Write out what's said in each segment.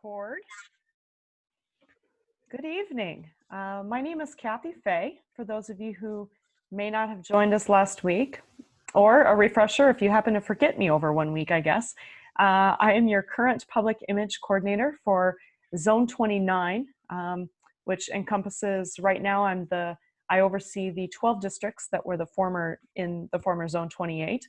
record. Good evening. My name is Fahy, for those of you who may not have joined us last week, or a refresher if you happen to forget me over 1 week, I guess. I am your current public image coordinator for Zone 29, which encompasses, right now I oversee the 12 districts that were in the former Zone 28.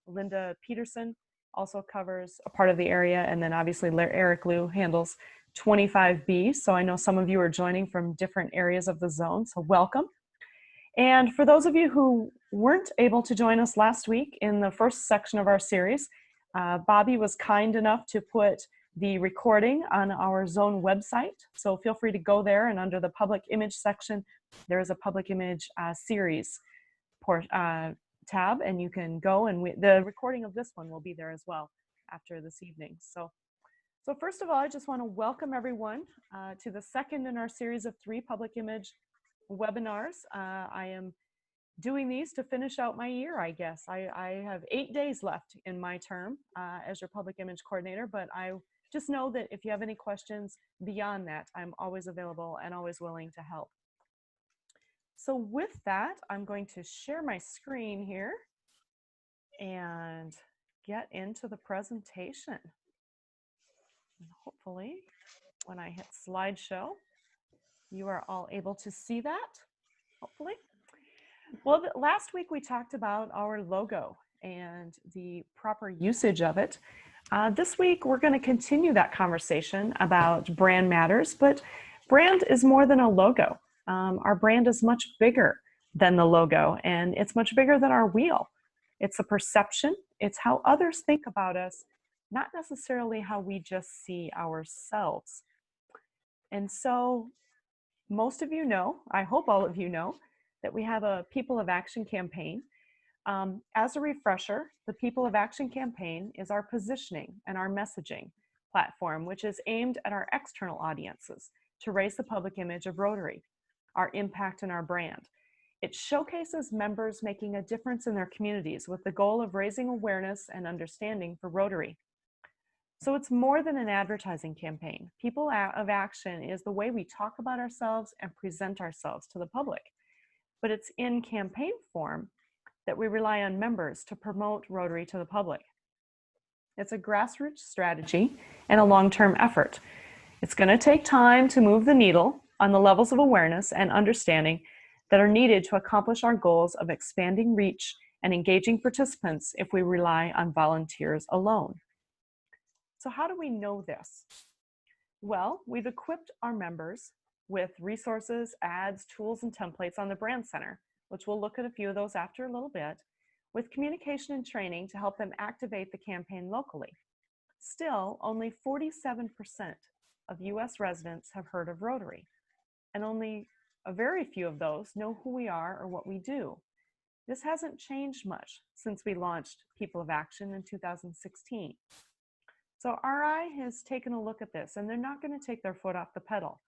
Linda Peterson also covers a part of the area, and then obviously Eric Liu handles 25B. So I know some of you are joining from different areas of the zone, so welcome. And for those of you who weren't able to join us last week in the first section of our series, Bobby was kind enough to put the recording on our zone website. So feel free to go there, and under the public image section, there is a public image series tab, and you can go, and the recording of this one will be there as well after this evening. So first of all, I just want to welcome everyone to the second in our series of 3 public image webinars. I am doing these to finish out my year, I guess. I have 8 days left in my term as your public image coordinator, but I just know that if you have any questions beyond that, I'm always available and always willing to help. So with that, I'm going to share my screen here and get into the presentation. And hopefully, when I hit slideshow, you are all able to see that, hopefully. Well, last week we talked about our logo and the proper usage of it. This week, we're going to continue that conversation about brand matters, but brand is more than a logo. Our brand is much bigger than the logo, and it's much bigger than our wheel. It's a perception. It's how others think about us, not necessarily how we just see ourselves. And so most of you know, I hope all of you know, that we have a People of Action campaign. As a refresher, the People of Action campaign is our positioning and our messaging platform, which is aimed at our external audiences to raise the public image of Rotary, our impact and our brand. It showcases members making a difference in their communities with the goal of raising awareness and understanding for Rotary. So it's more than an advertising campaign. People of Action is the way we talk about ourselves and present ourselves to the public. But it's in campaign form that we rely on members to promote Rotary to the public. It's a grassroots strategy and a long-term effort. It's going to take time to move the needle on the levels of awareness and understanding that are needed to accomplish our goals of expanding reach and engaging participants if we rely on volunteers alone. So how do we know this? Well, we've equipped our members with resources, ads, tools, and templates on the Brand Center, which we'll look at a few of those after a little bit, with communication and training to help them activate the campaign locally. Still, only 47% of US residents have heard of Rotary, and only a very few of those know who we are or what we do. This hasn't changed much since we launched People of Action in 2016. So RI has taken a look at this, and they're not going to take their foot off the pedal.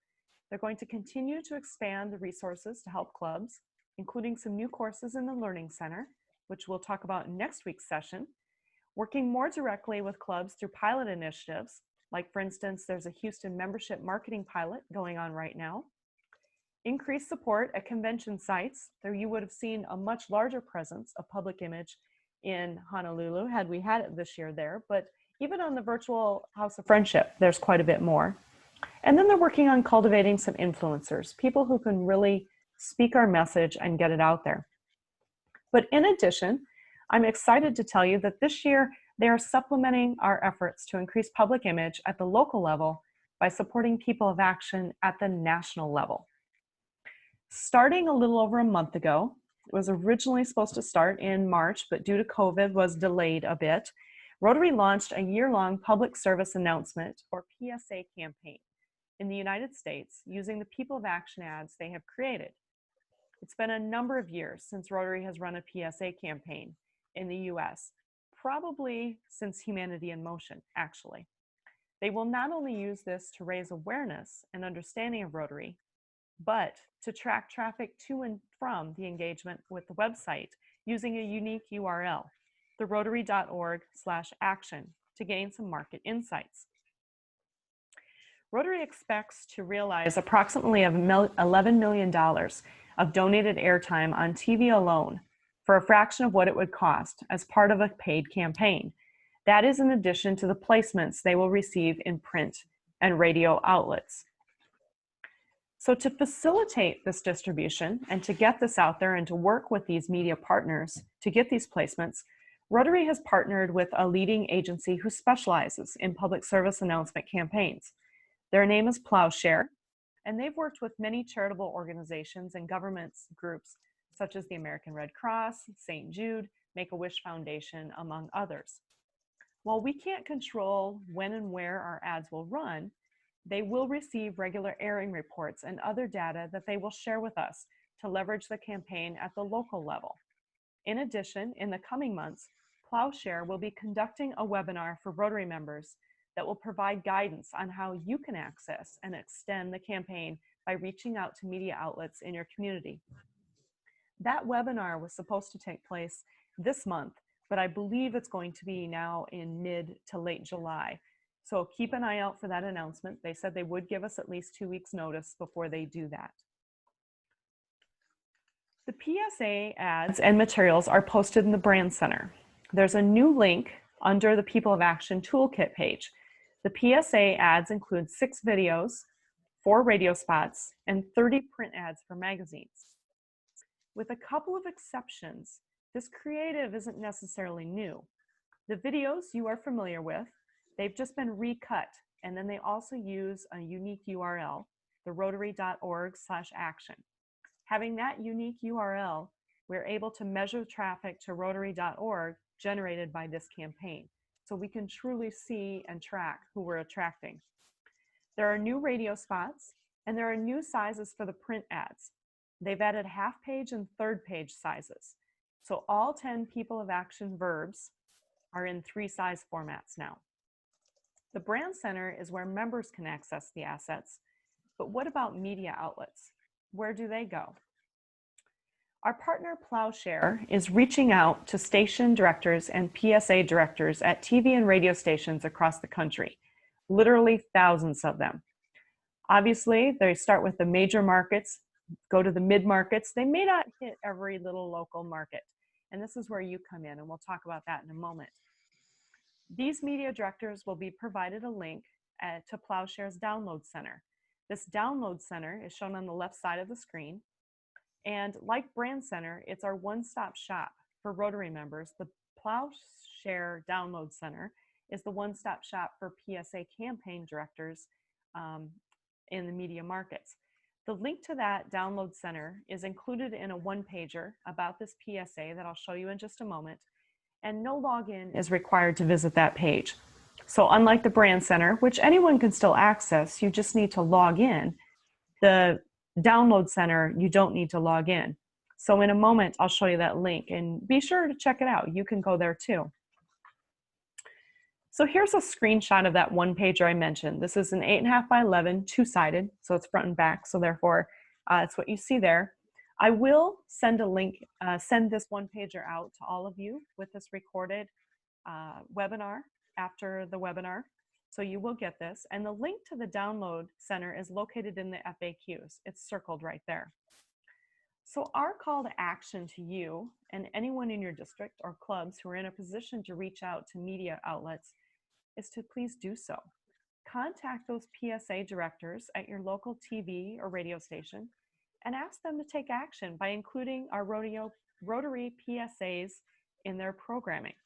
They're going to continue to expand the resources to help clubs, including some new courses in the Learning Center, which we'll talk about in next week's session, working more directly with clubs through pilot initiatives, like for instance, there's a Houston membership marketing pilot going on right now. Increased support at convention sites. There you would have seen a much larger presence of public image in Honolulu had we had it this year there, but even on the virtual House of Friendship, there's quite a bit more. And then they're working on cultivating some influencers, people who can really speak our message and get it out there. But in addition, I'm excited to tell you that this year they are supplementing our efforts to increase public image at the local level by supporting People of Action at the national level. Starting a little over a month ago, it was originally supposed to start in March, but due to COVID was delayed a bit. Rotary launched a year-long public service announcement, or PSA campaign, in the United States using the People of Action ads they have created. It's been a number of years since Rotary has run a PSA campaign in the US, probably since Humanity in Motion, actually. They will not only use this to raise awareness and understanding of Rotary, but to track traffic to and from the engagement with the website using a unique URL, the rotary.org/action, to gain some market insights. Rotary expects to realize approximately $11 million of donated airtime on TV alone for a fraction of what it would cost as part of a paid campaign. That is in addition to the placements they will receive in print and radio outlets. So to facilitate this distribution and to get this out there and to work with these media partners to get these placements, Rotary has partnered with a leading agency who specializes in public service announcement campaigns. Their name is Plowshare, and they've worked with many charitable organizations and government groups such as the American Red Cross, St. Jude, Make-A-Wish Foundation, among others. While we can't control when and where our ads will run, they will receive regular airing reports and other data that they will share with us to leverage the campaign at the local level. In addition, in the coming months, Plowshare will be conducting a webinar for Rotary members that will provide guidance on how you can access and extend the campaign by reaching out to media outlets in your community. That webinar was supposed to take place this month, but I believe it's going to be now in mid to late July. So keep an eye out for that announcement. They said they would give us at least 2 weeks notice before they do that. The PSA ads and materials are posted in the Brand Center. There's a new link under the People of Action Toolkit page. The PSA ads include 6 videos, 4 radio spots, and 30 print ads for magazines. With a couple of exceptions, this creative isn't necessarily new. The videos you are familiar with, they've just been recut, and then they also use a unique URL, the rotary.org/action. Having that unique URL, we're able to measure traffic to rotary.org generated by this campaign, so we can truly see and track who we're attracting. There are new radio spots, and there are new sizes for the print ads. They've added half-page and third-page sizes. So all 10 People of Action verbs are in 3 size formats now. The Brand Center is where members can access the assets, but what about media outlets? Where do they go? Our partner Plowshare is reaching out to station directors and PSA directors at TV and radio stations across the country, literally thousands of them. Obviously, they start with the major markets, go to the mid-markets. They may not hit every little local market, and this is where you come in, and we'll talk about that in a moment. These media directors will be provided a link to Plowshare's Download Center. This Download Center is shown on the left side of the screen, and like Brand Center, it's our one-stop shop for Rotary members. The Plowshare Download Center is the one-stop shop for PSA campaign directors in the media markets. The link to that Download Center is included in a one-pager about this PSA that I'll show you in just a moment, and no login is required to visit that page. So unlike the Brand Center, which anyone can still access, you just need to log in, the Download Center, you don't need to log in. So in a moment, I'll show you that link, and be sure to check it out. You can go there too. So here's a screenshot of that one pager I mentioned. This is an 8.5 by 11, two-sided, so it's front and back, so therefore it's what you see there. I will send a link, send this one pager out to all of you with this recorded webinar after the webinar, so you will get this. And the link to the Download Center is located in the FAQs. It's circled right there. So our call to action to you and anyone in your district or clubs who are in a position to reach out to media outlets is to please do so. Contact those PSA directors at your local TV or radio station and ask them to take action by including our Rotary PSAs in their programming.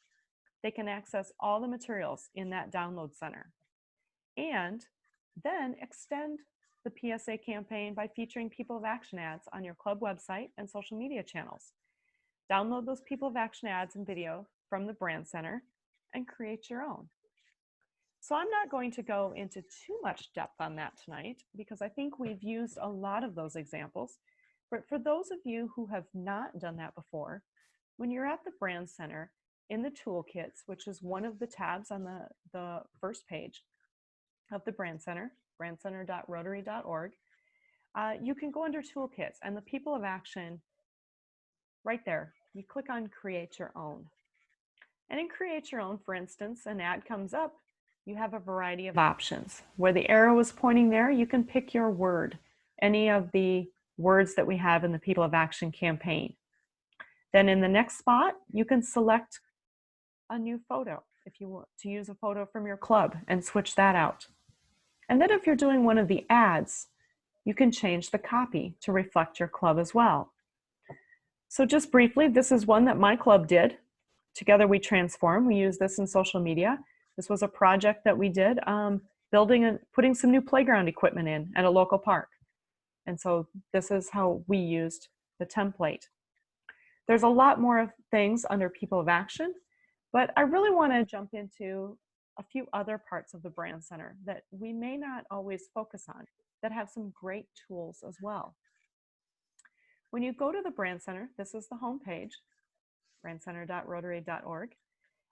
They can access all the materials in that Download Center. And then extend the PSA campaign by featuring People of Action ads on your club website and social media channels. Download those People of Action ads and video from the Brand Center and create your own. So I'm not going to go into too much depth on that tonight because I think we've used a lot of those examples. But for those of you who have not done that before, when you're at the Brand Center in the toolkits, which is one of the tabs on the first page of the Brand Center, brandcenter.rotary.org, you can go under toolkits and the People of Action right there, you click on Create Your Own. And in Create Your Own, for instance, an ad comes up you have a variety of options. Where the arrow is pointing there, you can pick your word, any of the words that we have in the People of Action campaign. Then in the next spot, you can select a new photo if you want to use a photo from your club and switch that out. And then if you're doing one of the ads, you can change the copy to reflect your club as well. So just briefly, this is one that my club did. Together We Transform. We use this in social media. This was a project that we did, building and putting some new playground equipment in at a local park. And so this is how we used the template. There's a lot more things under People of Action, but I really want to jump into a few other parts of the Brand Center that we may not always focus on that have some great tools as well. When you go to the Brand Center, this is the home page, brandcenter.rotary.org.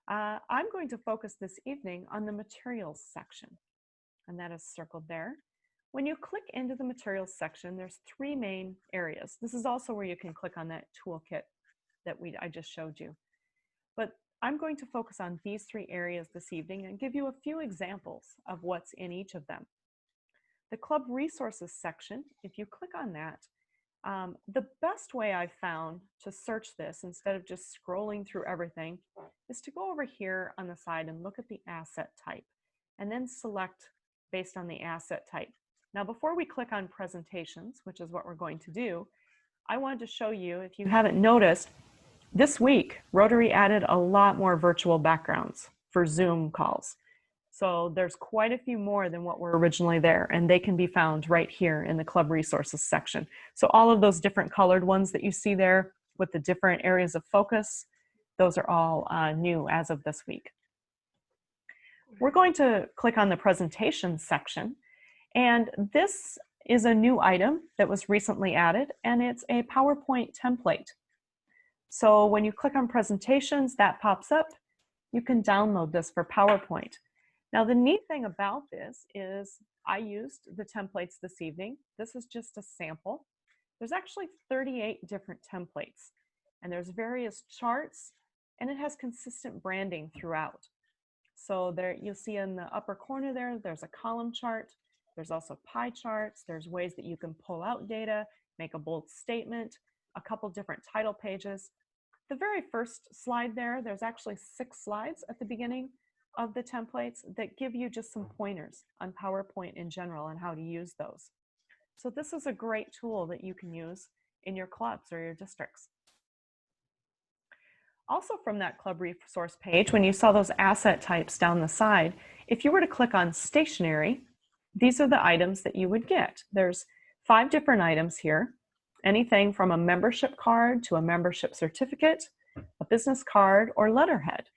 I'm going to focus this evening on the materials section, and that is circled there. When you click into the materials section, there's three main areas. This is also where you can click on that toolkit that I just showed you. But I'm going to focus on these three areas this evening and give you a few examples of what's in each of them. The Club Resources section, if you click on that, the best way I've found to search this instead of just scrolling through everything is to go over here on the side and look at the asset type and then select based on the asset type. Now, before we click on presentations, which is what we're going to do, I wanted to show you, if you haven't noticed, this week, Rotary added a lot more virtual backgrounds for Zoom calls. So there's quite a few more than what were originally there, and they can be found right here in the Club Resources section. So all of those different colored ones that you see there with the different areas of focus, those are all new as of this week. We're going to click on the Presentations section, and this is a new item that was recently added, and it's a PowerPoint template. So when you click on Presentations, that pops up. You can download this for PowerPoint. Now, the neat thing about this is I used the templates this evening. This is just a sample. There's actually 38 different templates, and there's various charts, and it has consistent branding throughout. So there, you'll see in the upper corner there's a column chart. There's also pie charts. There's ways that you can pull out data, make a bold statement, a couple different title pages. The very first slide there's actually 6 slides at the beginning of the templates that give you just some pointers on PowerPoint in general and how to use those. So this is a great tool that you can use in your clubs or your districts. Also from that club resource page, when you saw those asset types down the side, if you were to click on stationery, these are the items that you would get. There's 5 different items here, anything from a membership card to a membership certificate, a business card, or letterhead.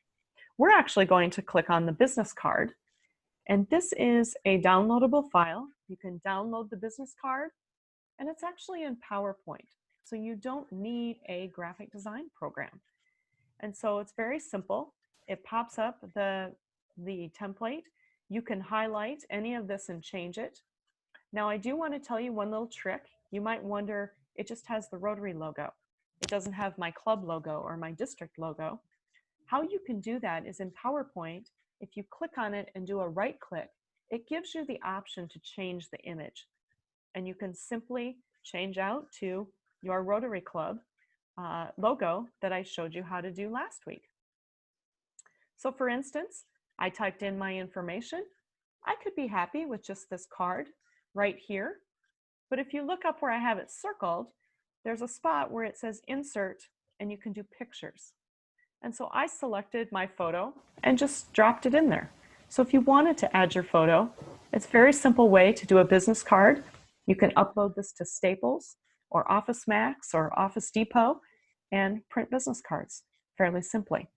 We're actually going to click on the business card, and this is a downloadable file. You can download the business card, and it's actually in PowerPoint, so you don't need a graphic design program. And so it's very simple. It pops up the template. You can highlight any of this and change it. Now, I do want to tell you one little trick. You might wonder, it just has the Rotary logo. It doesn't have my club logo or my district logo. How you can do that is in PowerPoint, if you click on it and do a right click, it gives you the option to change the image. And you can simply change out to your Rotary Club logo that I showed you how to do last week. So for instance, I typed in my information. I could be happy with just this card right here. But if you look up where I have it circled, there's a spot where it says insert, and you can do pictures. And so I selected my photo and just dropped it in there. So if you wanted to add your photo, it's a very simple way to do a business card. You can upload this to Staples or Office Max or Office Depot and print business cards fairly simply.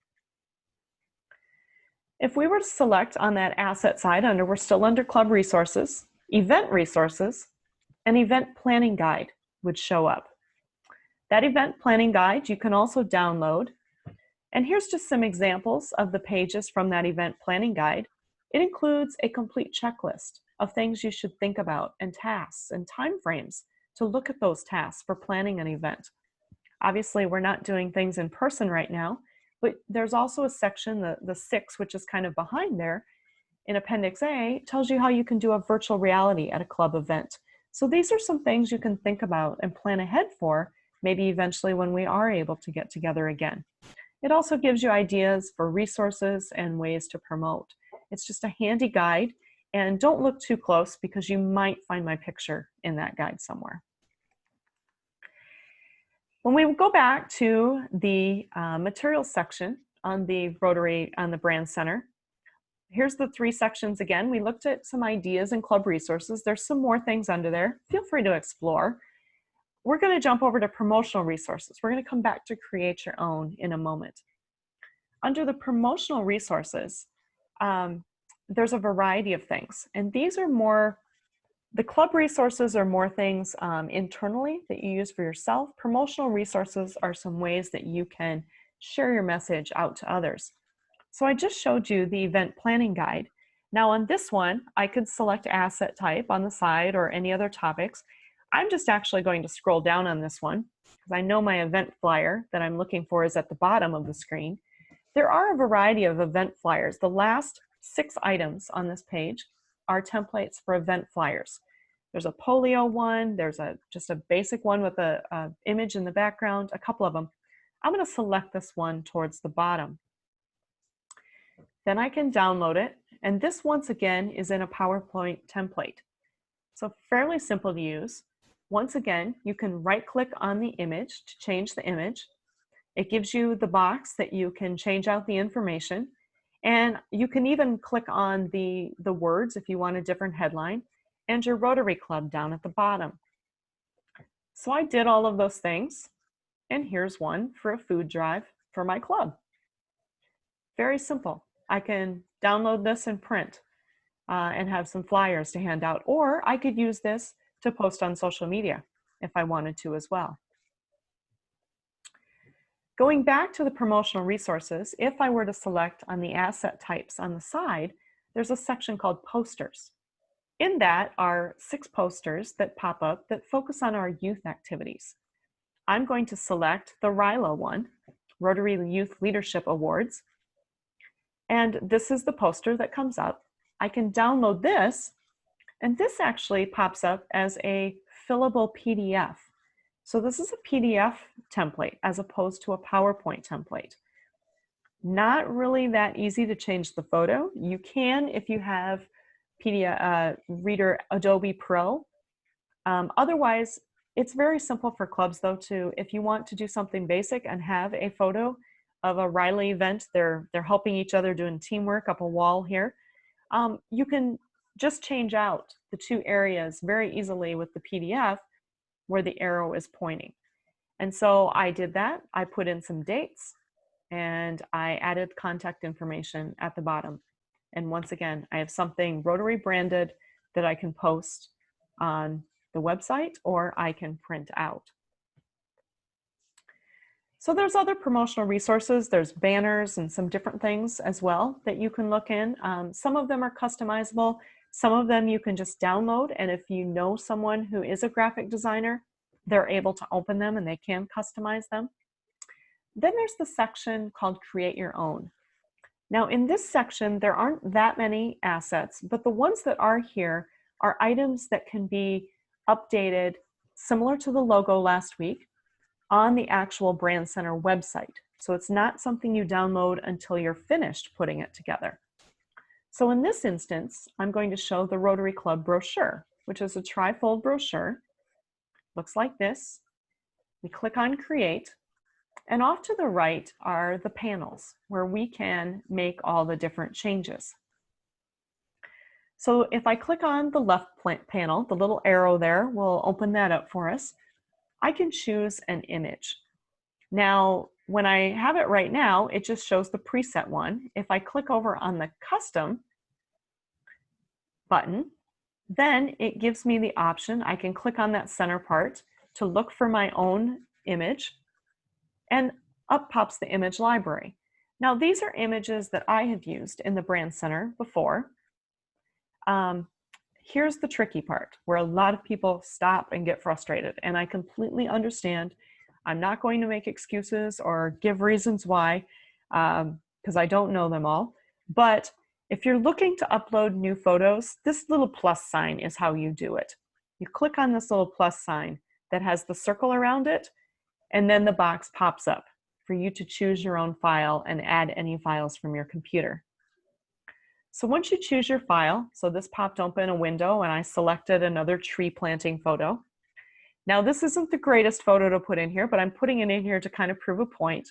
If we were to select on that asset side we're still under Club Resources, Event Resources, an Event Planning Guide would show up. That Event Planning Guide you can also download. And here's just some examples of the pages from that Event Planning Guide. It includes a complete checklist of things you should think about and tasks and timeframes to look at those tasks for planning an event. Obviously, we're not doing things in person right now, but there's also a section, the 6, which is kind of behind there, in Appendix A tells you how you can do a virtual reality at a club event. So these are some things you can think about and plan ahead for, maybe eventually when we are able to get together again. It also gives you ideas for resources and ways to promote. It's just a handy guide, and don't look too close because you might find my picture in that guide somewhere. When we go back to the materials section on the Rotary, on the Brand Center, here's the 3 sections again. We looked at some ideas and club resources. There's some more things under there. Feel free to explore. We're going to jump over to promotional resources. We're going to come back to create your own in a moment. Under the promotional resources, there's a variety of things, and these are more, the club resources are more things internally that you use for yourself. Promotional resources are some ways that you can share your message out to others. So I just showed you the event planning guide. Now on this one, I could select asset type on the side or any other topics. I'm just actually going to scroll down on this one because I know my event flyer that I'm looking for is at the bottom of the screen. There are a variety of event flyers. The last 6 items on this page are templates for event flyers. There's a polio one, there's just a basic one with a image in the background, a couple of them. I'm going to select this one towards the bottom. Then I can download it, and this once again is in a PowerPoint template. So fairly simple to use. Once again, you can right-click on the image to change the image. It gives you the box that you can change out the information, and you can even click on the words if you want a different headline, and your Rotary Club down at the bottom. So I did all of those things, and here's one for a food drive for my club. Very simple. I can download this and print and have some flyers to hand out, or I could use this to post on social media if I wanted to as well. Going back to the promotional resources, if I were to select on the asset types on the side, there's a section called posters. In that are 6 posters that pop up that focus on our youth activities. I'm going to select the RILA one, Rotary Youth Leadership Awards. And this is the poster that comes up. I can download this, and this actually pops up as a fillable PDF. So this is a PDF template as opposed to a PowerPoint template. Not really that easy to change the photo. You can if you have PDF Reader Adobe Pro. Otherwise, it's very simple for clubs though to, if you want to do something basic and have a photo of a Riley event, they're helping each other doing teamwork up a wall here. You can just change out the 2 areas very easily with the PDF where the arrow is pointing. And so I did that. I put in some dates and I added contact information at the bottom. And once again, I have something Rotary branded that I can post on the website or I can print out. So there's other promotional resources. There's banners and some different things as well that you can look in. Some of them are customizable. Some of them you can just download. And if you know someone who is a graphic designer, they're able to open them and they can customize them. Then there's the section called Create Your Own. Now in this section, there aren't that many assets, but the ones that are here are items that can be updated similar to the logo last week on the actual Brand Center website. So it's not something you download until you're finished putting it together. So in this instance, I'm going to show the Rotary Club brochure, which is a tri-fold brochure. Looks like this. We click on Create, and off to the right are the panels where we can make all the different changes. So if I click on the left panel, the little arrow there will open that up for us. I can choose an image. Now, when I have it right now, it just shows the preset one. If I click over on the custom button, then it gives me the option. I can click on that center part to look for my own image, and up pops the image library. Now, these are images that I have used in the Brand Center before. Here's the tricky part where a lot of people stop and get frustrated, and I completely understand. I'm not going to make excuses or give reasons why, because I don't know them all, but If you're looking to upload new photos, this little plus sign is how you do it. You click on this little plus sign that has the circle around it, and then the box pops up for you to choose your own file and add any files from your computer. So once you choose your file, so this popped open a window and I selected another tree planting photo. Now this isn't the greatest photo to put in here, but I'm putting it in here to kind of prove a point.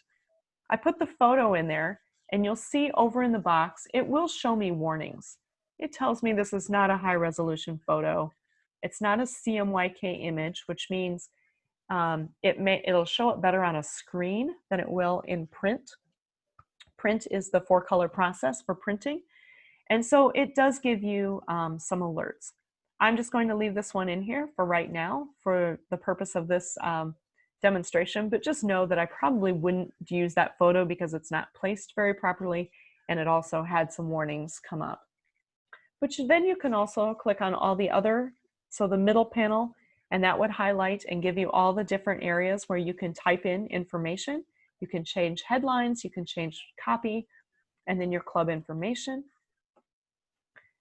I put the photo in there and you'll see over in the box, it will show me warnings. It tells me this is not a high resolution photo. It's not a CMYK image, which means it'll show it better on a screen than it will in print. Print is the 4-color process for printing. And so it does give you some alerts. I'm just going to leave this one in here for right now for the purpose of this demonstration, but just know that I probably wouldn't use that photo because it's not placed very properly and it also had some warnings come up. But then you can also click on all the other, so the middle panel, and that would highlight and give you all the different areas where you can type in information. You can change headlines, you can change copy, and then your club information.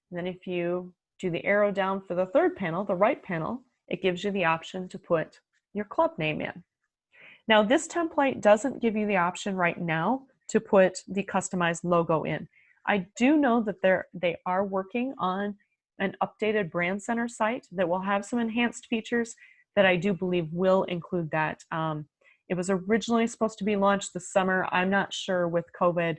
And then if you do the arrow down for the third panel, the right panel, it gives you the option to put your club name in. Now this template doesn't give you the option right now to put the customized logo in. I do know that they are working on an updated brand center site that will have some enhanced features that I do believe will include that. It was originally supposed to be launched this summer. I'm not sure with COVID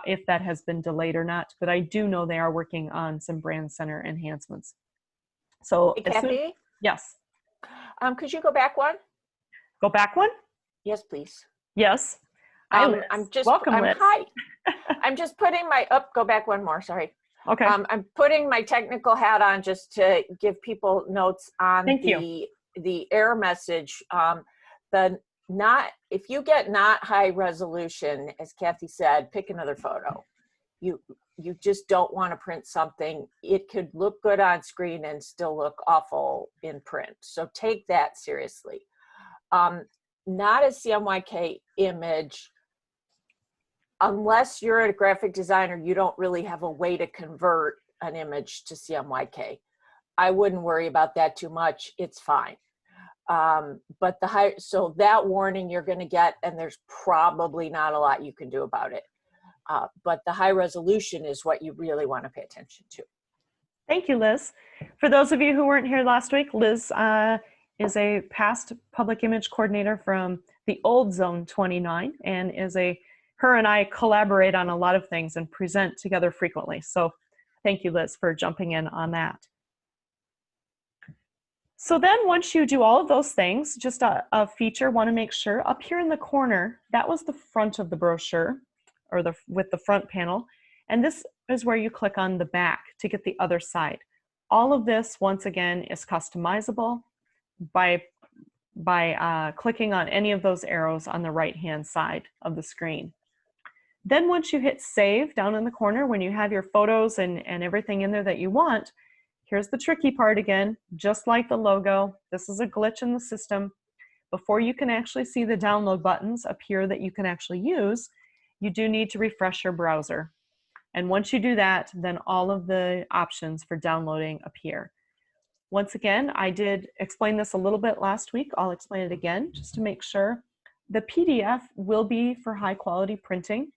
if that has been delayed or not, but I do know they are working on some brand center enhancements. So, Hey, Kathy? Yes. Could you go back one? Go back one? Yes, please. Yes. Welcome, Liz. Hi. I'm just putting my, go back one more, sorry. Okay. I'm putting my technical hat on just to give people notes on the error message. If you get not high resolution, as Kathy said, pick another photo. You just don't want to print something. It could look good on screen and still look awful in print. So take that seriously. Not a CMYK image, unless you're a graphic designer, you don't really have a way to convert an image to CMYK. I wouldn't worry about that too much. It's fine. But so that warning you're going to get, and there's probably not a lot you can do about it. But the high resolution is what you really want to pay attention to. Thank you, Liz. For those of you who weren't here last week, Liz is a past public image coordinator from the old Zone 29 and her and I collaborate on a lot of things and present together frequently. So thank you, Liz, for jumping in on that. So then once you do all of those things, just a feature, want to make sure up here in the corner, that was the front of the brochure or with the front panel. And this is where you click on the back to get the other side. All of this, once again, is customizable by clicking on any of those arrows on the right-hand side of the screen. Then once you hit save down in the corner, when you have your photos and everything in there that you want, here's the tricky part again. Just like the logo, this is a glitch in the system. Before you can actually see the download buttons appear that you can actually use, you do need to refresh your browser. And once you do that, then all of the options for downloading appear. Once again, I did explain this a little bit last week. I'll explain it again just to make sure. The PDF will be for high quality printing.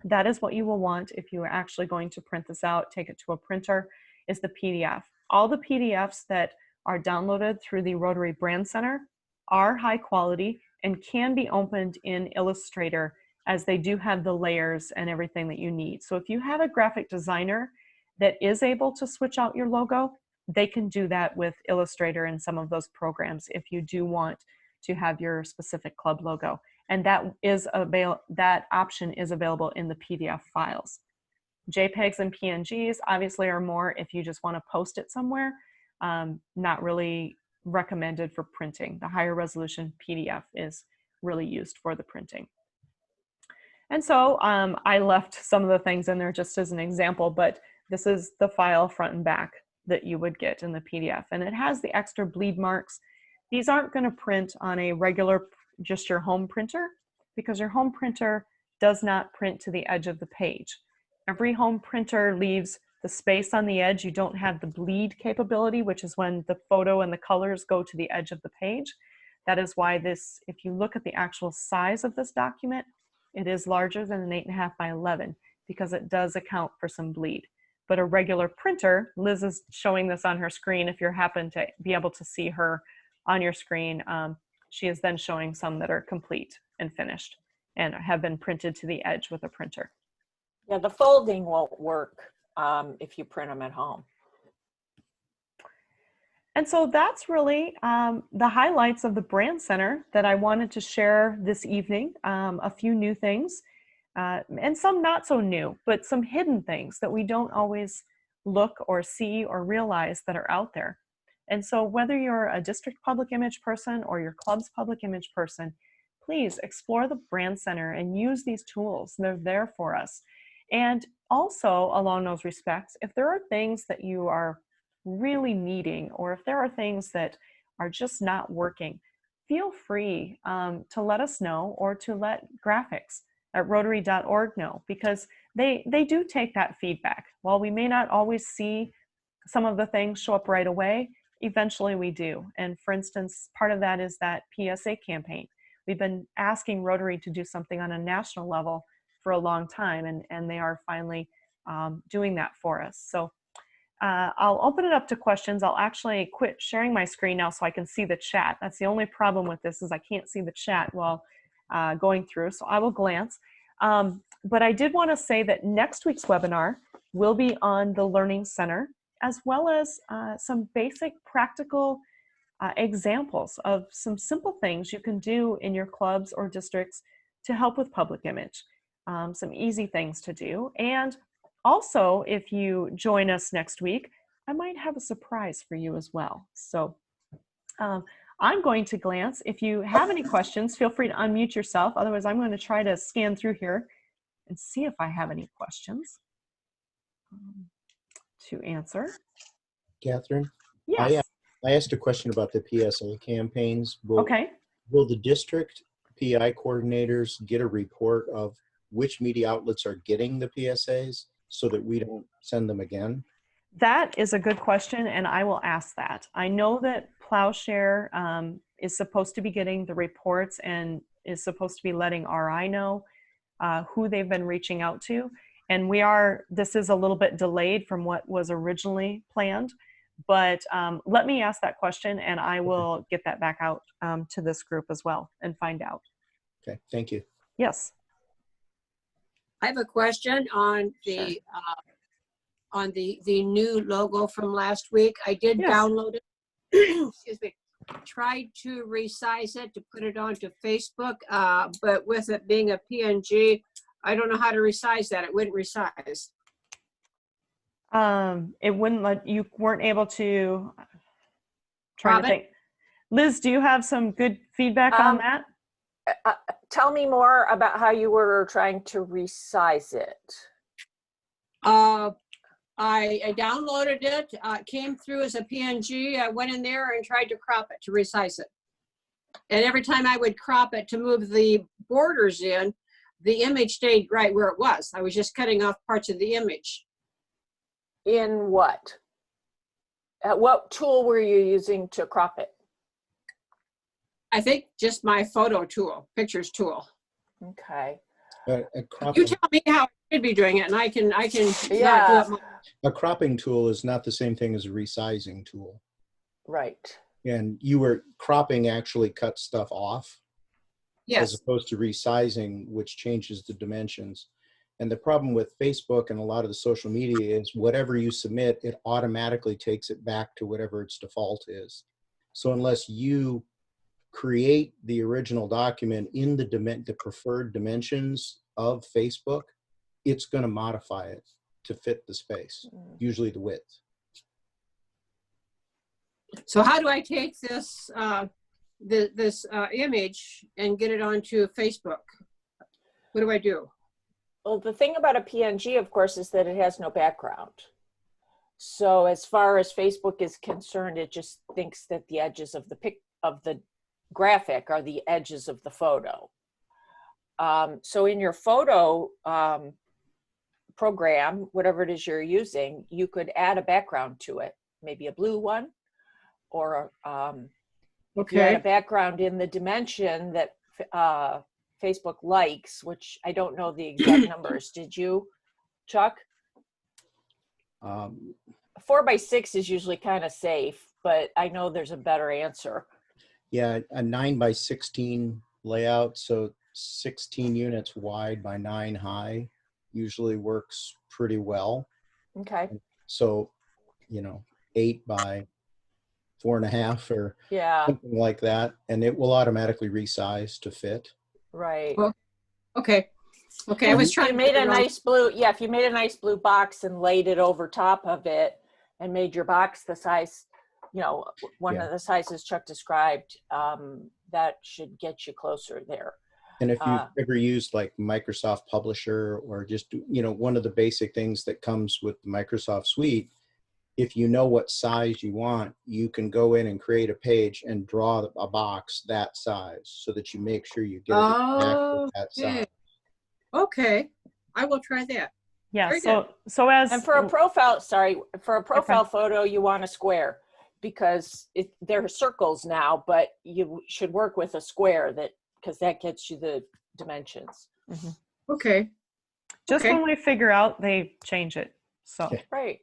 That is what you will want if you are actually going to print this out, take it to a printer, is the PDF. All the PDFs that are downloaded through the Rotary Brand Center are high quality and can be opened in Illustrator, as they do have the layers and everything that you need. So if you have a graphic designer that is able to switch out your logo, they can do that with Illustrator and some of those programs if you do want to have your specific club logo. And that option is available in the PDF files. JPEGs and PNGs obviously are more if you just want to post it somewhere, not really recommended for printing. The higher resolution PDF is really used for the printing. And so I left some of the things in there just as an example, but this is the file front and back that you would get in the PDF. And it has the extra bleed marks. These aren't going to print on a regular, just your home printer, because your home printer does not print to the edge of the page. Every home printer leaves the space on the edge. You don't have the bleed capability, which is when the photo and the colors go to the edge of the page. That is why this, if you look at the actual size of this document, it is larger than an 8.5 by 11 because it does account for some bleed. But a regular printer, Liz is showing this on her screen if you happen to be able to see her on your screen, she is then showing some that are complete and finished and have been printed to the edge with a printer. Yeah, the folding won't work if you print them at home. And so that's really the highlights of the Brand Center that I wanted to share this evening. A few new things and some not so new, but some hidden things that we don't always look or see or realize that are out there. And so whether you're a district public image person or your club's public image person, please explore the Brand Center and use these tools. They're there for us. And also along those respects, if there are things that you are really needing, or if there are things that are just not working, feel free to let us know or to let graphics at rotary.org know, because they do take that feedback. While we may not always see some of the things show up right away, eventually we do. And for instance, part of that is that PSA campaign. We've been asking Rotary to do something on a national level for a long time, and they are finally doing that for us. So I'll open it up to questions. I'll actually quit sharing my screen now so I can see the chat. That's the only problem with this, is I can't see the chat while going through, so I will glance. But I did want to say that next week's webinar will be on the Learning Center, as well as some basic practical examples of some simple things you can do in your clubs or districts to help with public image. Some easy things to do. And also, if you join us next week, I might have a surprise for you as well. So I'm going to glance. If you have any questions, feel free to unmute yourself. Otherwise, I'm going to try to scan through here and see if I have any questions to answer. Catherine? Yes. I asked a question about the PSA campaigns. Okay. Will the district PI coordinators get a report of which media outlets are getting the PSAs so that we don't send them again? That is a good question, and I will ask that. I know that Plowshare is supposed to be getting the reports and is supposed to be letting RI know who they've been reaching out to. And this is a little bit delayed from what was originally planned, but let me ask that question and I will get that back out to this group as well and find out. Okay, thank you. Yes. I have a question on the new logo from last week. I did download it. Excuse me. Tried to resize it to put it onto Facebook, but with it being a PNG, I don't know how to resize that. It wouldn't resize. It wouldn't let you, weren't able to. Trying to think. Liz, do you have some good feedback on that? Tell me more about how you were trying to resize it. I downloaded it. It came through as a PNG. I went in there and tried to crop it to resize it. And every time I would crop it to move the borders in, the image stayed right where it was. I was just cutting off parts of the image. In what? What tool were you using to crop it? I think just my photo tool, pictures tool. Okay. You tell me how I should be doing it, and I can yeah. not do it. A cropping tool is not the same thing as a resizing tool. Right. And you were cropping actually cut stuff off. Yes. As opposed to resizing, which changes the dimensions. And the problem with Facebook and a lot of the social media is whatever you submit, it automatically takes it back to whatever its default is. So unless you create the original document in the preferred dimensions of Facebook, it's going to modify it to fit the space, usually the width. So how do I take this this image and get it onto Facebook? What do I do? Well, the thing about a PNG, of course, is that it has no background. So as far as Facebook is concerned, it just thinks that the edges of the graphic are the edges of the photo. So in your photo program, whatever it is you're using, you could add a background to it, maybe a blue one, or if you add a Okay. background in the dimension that Facebook likes, which I don't know the exact numbers. Did you, Chuck? Um, 4x6 is usually kind of safe, but I know there's a better answer. yeah, a 9 by 16 layout, so 16 units wide by 9 high usually works pretty well. Okay. So, 8 by 4.5 or Yeah, something like that, and it will automatically resize to fit. right. Well, okay. Okay. I And was if you trying to made get a around. nice blue, yeah, if you made a nice blue box and laid it over top of it and made your box the size, one Yeah. of the sizes Chuck described, that should get you closer there. And if you've ever used like Microsoft Publisher or just, one of the basic things that comes with the Microsoft Suite, if you know what size you want, you can go in and create a page and draw a box that size so that you make sure you get it exactly Oh, that okay. size. Okay. I will try that. Yeah. Very good. So as And for a profile, for a profile Okay. photo, you want a square because there are circles now, but you should work with a square because that gets you the dimensions. Okay. just Okay. when we figure out, they change it. So, Yeah. Right.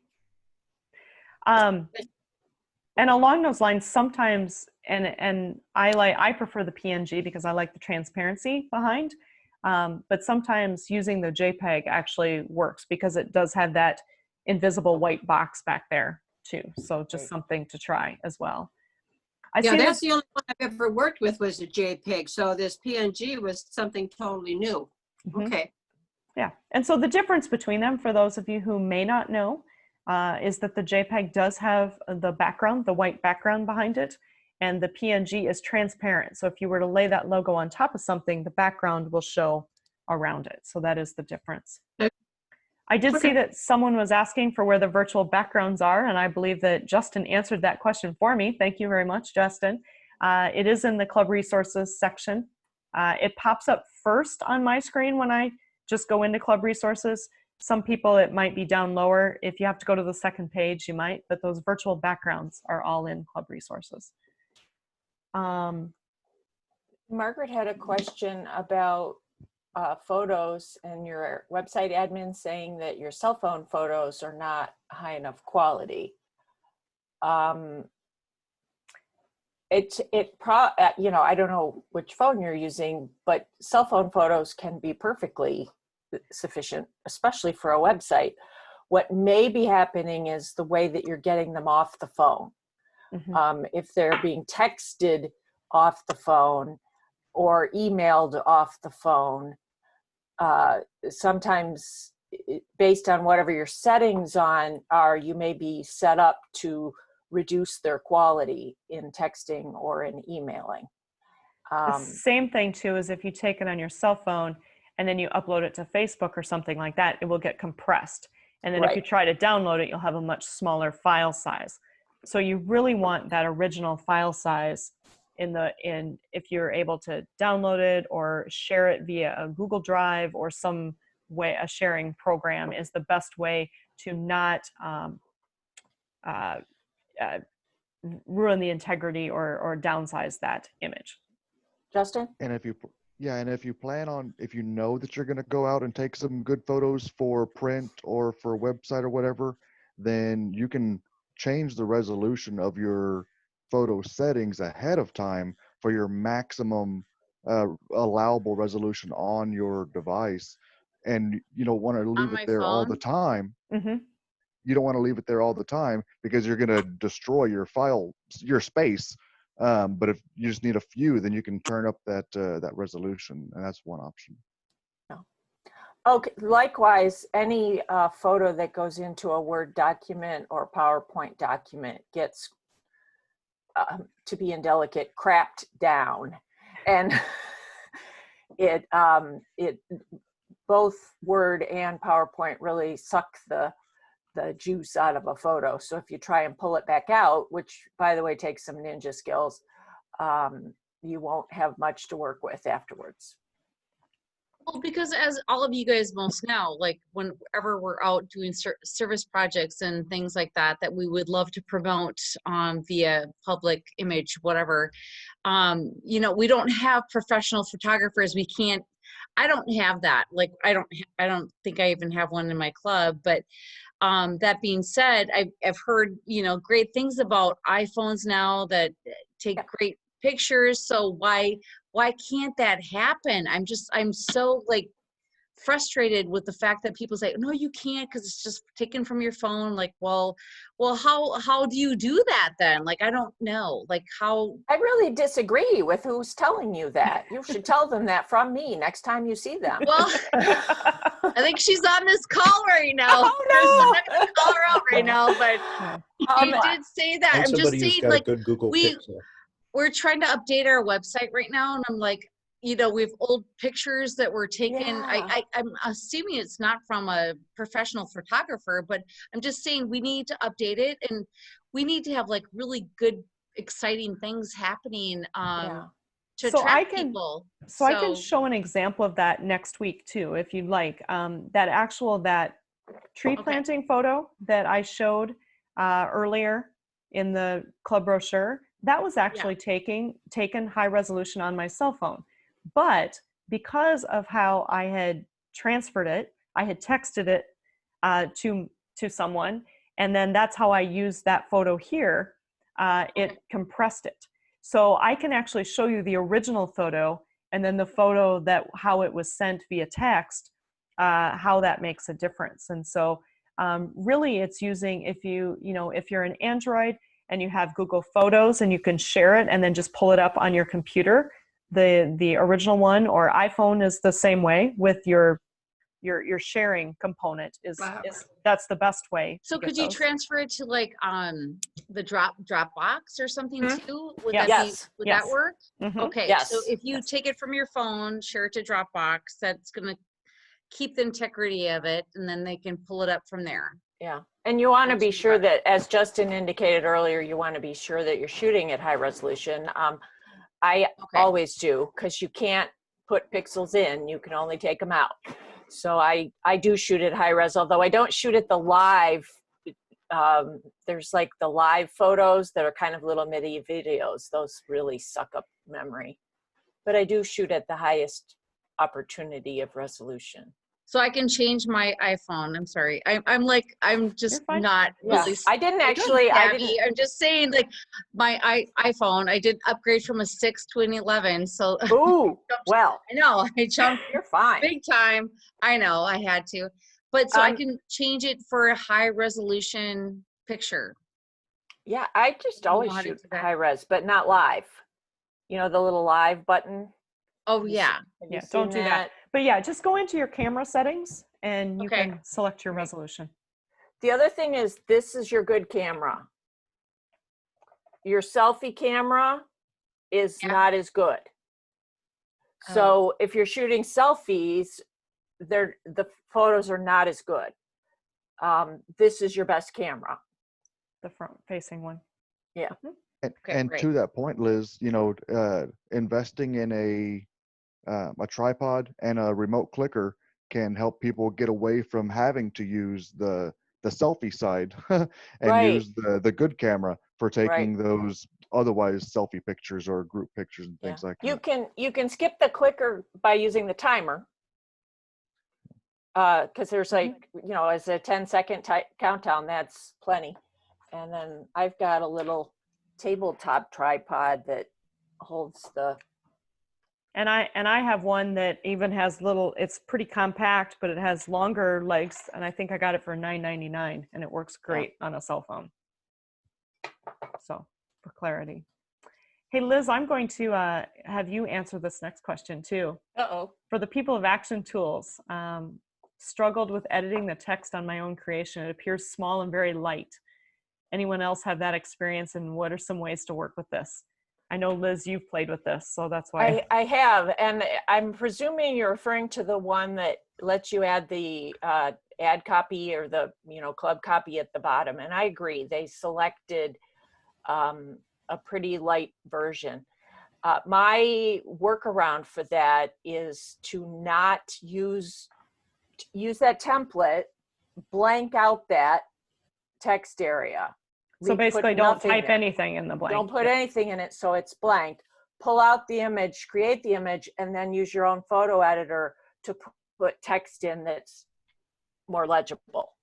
and along those lines, sometimes, and I prefer the PNG because I like the transparency behind. But sometimes using the JPEG actually works because it does have that invisible white box back there too. So just Right. something to try as well. I Yeah, see that's that. the only one I've ever worked with was a JPEG. So this PNG was something totally new. Mhm. Okay. Yeah. And so the difference between them, for those of you who may not know, is that the JPEG does have the background, the white background behind it, and the PNG is transparent. So if you were to lay that logo on top of something, the background will show around it. So that is the difference. Okay. I did see Okay. that someone was asking for where the virtual backgrounds are, and I believe that Justin answered that question for me. Thank you very much, Justin. It is in the Club Resources section. It pops up first on my screen when I just go into Club Resources. Some people, it might be down lower. If you have to go to the second page, you might, but those virtual backgrounds are all in Club Resources. Margaret had a question about photos and your website admin saying that your cell phone photos are not high enough quality. I don't know which phone you're using, but cell phone photos can be perfectly sufficient, especially for a website. What may be happening is the way that you're getting them off the phone. Mhm. If they're being texted off the phone or emailed off the phone, sometimes based on whatever your settings are, you may be set up to reduce their quality in texting or in emailing. The same thing too is if you take it on your cell phone and then you upload it to Facebook or something like that, it will get compressed. And then if you Right. try to download it, you'll have a much smaller file size. So you really want that original file size in if you're able to download it or share it via a Google Drive or some way, a sharing program is the best way to not ruin the integrity or downsize that image. Justin? And if you plan on, if you know that you're going to go out and take some good photos for print or for a website or whatever, then you can change the resolution of your photo settings ahead of time for your maximum allowable resolution on your device. And you don't want to leave On it my there all the phone? time. Mm-hmm. You don't want to leave it there all the time because you're going to destroy your space. But if you just need a few, then you can turn up that resolution, and that's one option. Okay. Likewise, any photo that goes into a Word document or PowerPoint document gets, to be indelicate, crapped down, and it both Word and PowerPoint really suck the juice out of a photo. So if you try and pull it back out, which by the way takes some ninja skills, you won't have much to work with afterwards. Well, because as all of you guys most know, like whenever we're out doing service projects and things like that, that we would love to promote via public image, whatever. You know, we don't have professional photographers. We can't. I don't have that. Like, I don't think I even have one in my club. But that being said, I've heard, you know, great things about iPhones now that take great pictures. So why can't that happen? I'm so like frustrated with the fact that people say, no, you can't because it's just taken from your phone. Like, well, how do you do that then? Like, I don't know. Like how. I really disagree with who's telling you that. You should tell them that from me next time you see them. Well, I think she's on this call right now. Oh, I'm not gonna call her out right now, but Yeah. she did say that. And I'm just somebody who's saying, got a like, good Google Pixel. we're trying to update our website right now, and I'm like, you know, we have old pictures that were taken. Yeah. I'm assuming it's not from a professional photographer, but I'm just saying we need to update it, and we need to have like really good, exciting things happening Yeah. to So I attract can- people. So I can show an example of that next week too, if you'd like. That tree Okay. planting photo that I showed earlier in the club brochure, that was actually taken high resolution on my cell phone. But because of how I had transferred it, I had texted it to someone, and then that's how I used that photo here. It compressed it. So I can actually show you the original photo and then the photo that how it was sent via text, how that makes a difference. And so really it's using, if you're an Android and you have Google Photos and you can share it and then just pull it up on your computer, the original one, or iPhone is the same way with your sharing component is that's the best way. So could you transfer it to like the Dropbox or something too? Would Yes. that Yes. would Yes. that work? Mhm. Okay. Yes. So if you Yes. take it from your phone, share it to Dropbox, that's gonna keep the integrity of it, and then they can pull it up from there. Yeah. And you want to That's be sure better. that, as Justin indicated earlier, you want to be sure that you're shooting at high resolution. I always do, because you can't put pixels in, you can only take them out. So I do shoot at high res, although I don't shoot at the live. There's like the live photos that are kind of little mini videos. Those really suck up memory. But I do shoot at the highest opportunity of resolution. So I can change my iPhone. I'm sorry. I'm just You're fine. not Yeah. really. I didn't actually, I savvy. didn't. I'm just saying, like my iPhone, I did upgrade from a 6 to an 11. So Ooh, well, I know I jumped you're fine. big time. I know I had to, but so I Um, can change it for a high resolution picture. Yeah, I just You know always how to shoot do that? high res, but not live. You know, the little live button? Oh Have you yeah. Have you Yeah, don't seen do that. But yeah, just go into your camera settings and you Okay. can select your resolution. The other thing is, this is your good camera. Your selfie camera is Yeah. not as good. So if you're shooting selfies, the photos are not as good. This is your best camera. The front facing one. Yeah. Mhm. And great. to that point, Liz, investing in a tripod and a remote clicker can help people get away from having to use the selfie side and Right. use the good camera for taking those otherwise selfie pictures or group pictures and things like that. You can skip the clicker by using the timer. Because there's like, as a 10-second countdown, that's plenty. And then I've got a little tabletop tripod that holds the. And I have one that even has it's pretty compact, but it has longer legs, and I think I got it for $9.99, and it works great on a cell phone. So for clarity. Hey Liz, I'm going to have you answer this next question too. Uh-oh. For the people of Action Tools, struggled with editing the text on my own creation. It appears small and very light. Anyone else have that experience, and what are some ways to work with this? I know, Liz, you've played with this, so that's why. I have, and I'm presuming you're referring to the one that lets you add the ad copy or the club copy at the bottom. And I agree, they selected a pretty light version. My workaround for that is to not use that template, blank out that text area. So Put basically don't nothing type there. anything in the blank. Don't put Yep. anything in it, so it's blank. Pull out the image, create the image, and then use your own photo editor to put text in that's more legible.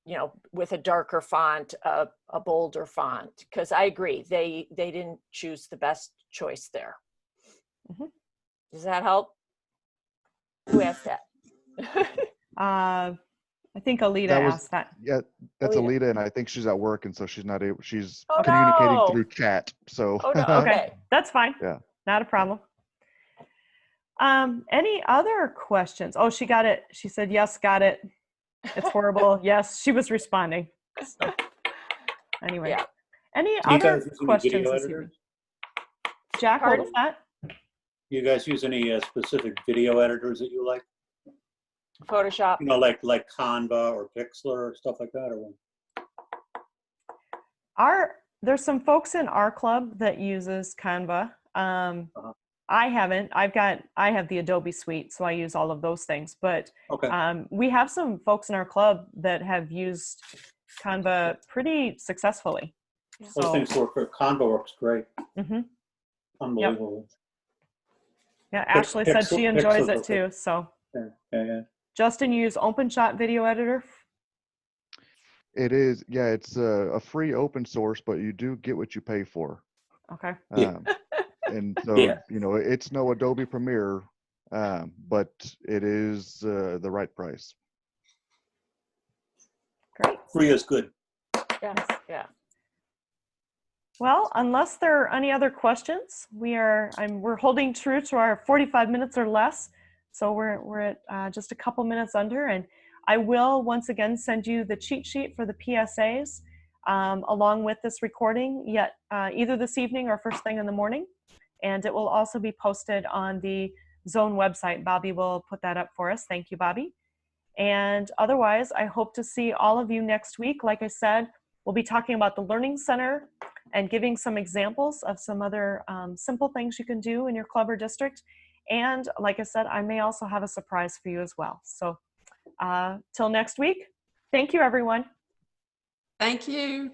You know, with a darker font, a bolder font, because I agree, they didn't choose the best choice there. Mhm. Does that help? Who asked that? I think Alita That was, asked that. yeah, that's Alita. Alita, and I think she's at work, and so she's not able, she's Oh, communicating no. through chat, so. Oh, no, Okay, okay. that's fine. Yeah. Not a problem. Any other questions? Oh, she got it. She said, yes, got it. It's horrible. Yes, she was responding. So, anyway, Yeah. any Do you other guys use any questions video this editors? evening? Jack, what Pardon? was that? You guys use any specific video editors that you like? Photoshop. You know, like Canva or Pixlr or stuff like that, or what? There's some folks in our club that uses Canva. I haven't. I have the Adobe suite, so I use all of those things. But Okay. we have some folks in our club that have used Canva pretty successfully. Yeah. Those So, things work. Canva works great. mhm. Unbelievable. Yeah, Ashley said she enjoys Pixel's it okay. too. So, Yeah. Justin, you use OpenShot Video Editor? It is, yeah, it's a free open source, but you do get what you pay for. Okay. Yeah. And so, Yeah. you know, it's no Adobe Premiere, but it is the right price. Great. Free is good. Yeah. Well, unless there are any other questions, we're holding true to our 45 minutes or less. So we're at just a couple minutes under, and I will once again send you the cheat sheet for the PSAs along with this recording, yet either this evening or first thing in the morning. And it will also be posted on the Zone website. Bobby will put that up for us. Thank you, Bobby. And otherwise, I hope to see all of you next week. Like I said, we'll be talking about the Learning Center and giving some examples of some other simple things you can do in your club or district. And like I said, I may also have a surprise for you as well. So till next week, thank you, everyone. Thank you.